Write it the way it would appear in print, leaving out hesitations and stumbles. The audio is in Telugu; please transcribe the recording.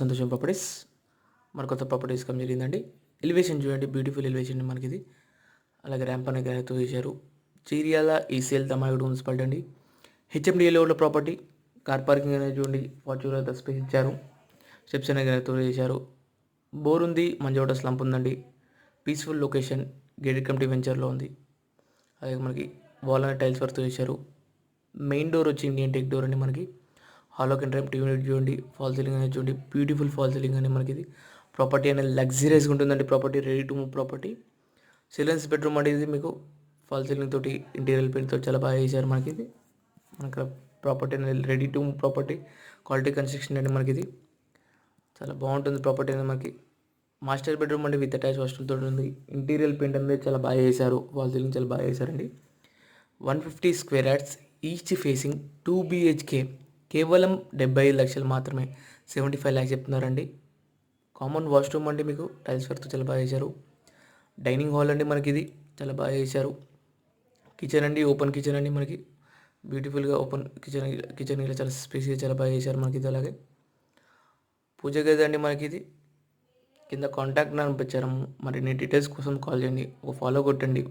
సంతోషం ప్రాపర్టీస్ మన కొత్త ప్రాపర్టీస్ కమ్ జరిగిందండి. ఎలివేషన్ చూడండి, బ్యూటిఫుల్ ఎలివేషన్ మనకి ఇది. అలాగే ర్యాంప్ అనే గ్రానైట్తో చేశారు. చీరియాల ఈసీఎల్ తమాయుడు మున్సిపాలిటీ అండి. హెచ్ఎండిఏలో ఉన్న ప్రాపర్టీ. కార్ పార్కింగ్ అనేది చూడండి, ఫార్చ్యూనర్ అంత స్పేస్ ఇచ్చారు. స్టెప్స్ అనే గ్రానైట్తో చేశారు. బోర్ ఉంది, మంజోట స్లంప్ ఉందండి. పీస్ఫుల్ లొకేషన్, గేటెడ్ కమిటీ వెంచర్లో ఉంది. అలాగే మనకి వాల్ అనే టైల్స్ వర్క్తో చేశారు. మెయిన్ డోర్ వచ్చి ఇండియన్ టెక్ డోర్ అండి. మనకి హాలో కెన్ టీవీ యూనిట్ చూడండి, ఫాల్ సీలింగ్ అనేది చూడండి, బ్యూటిఫుల్ ఫాల్ సీలింగ్ అని మనకి ఇది. ప్రాపర్టీ అనేది లగ్జరియస్గా ఉంటుందండి. Property ready to move property. Children's bedroom అంటే ఇది మీకు ఫాల్ సీలింగ్ తోటి ఇంటీరియర్ పెయింట్ తోటి చాలా బాగా చేశారు మనకి ఇది. మనకి ప్రాపర్టీ అనేది ready to move property, quality construction అండి మనకి ఇది. చాలా బాగుంటుంది ప్రాపర్టీ అనేది మనకి. మాస్టర్ బెడ్రూమ్ అంటే విత్ అటాచ్ వాష్రూమ్ తోటి ఉంది. ఇంటీరియర్ పెయింట్ అనేది చాలా బాగా చేశారు, ఫాల్ సీలింగ్ చాలా బాగా చేశారండి. 150 square yards, each facing 2 BHK, కేవలం 75 లక్షలు మాత్రమే. 75 lakhs చెప్తున్నారండి. కామన్ వాష్రూమ్ అండి, మీకు టైల్స్ వర్క్తో చాలా బాగా చేశారు. డైనింగ్ హాల్ అండి మనకి ఇది, చాలా బాగా చేశారు. కిచెన్ అండి, ఓపెన్ కిచెన్ అండి మనకి. బ్యూటిఫుల్గా ఓపెన్ కిచెన్, కిచెన్ ఇలా చాలా స్పేస్గా చాలా బాగా చేశారు మనకి ఇది. అలాగే పూజ గది అండి మనకి ఇది. కింద కాంటాక్ట్ నెంబర్ ఇచ్చారు. మరిన్ని డీటెయిల్స్ కోసం కాల్ చేయండి, ఒక ఫాలో కొట్టండి.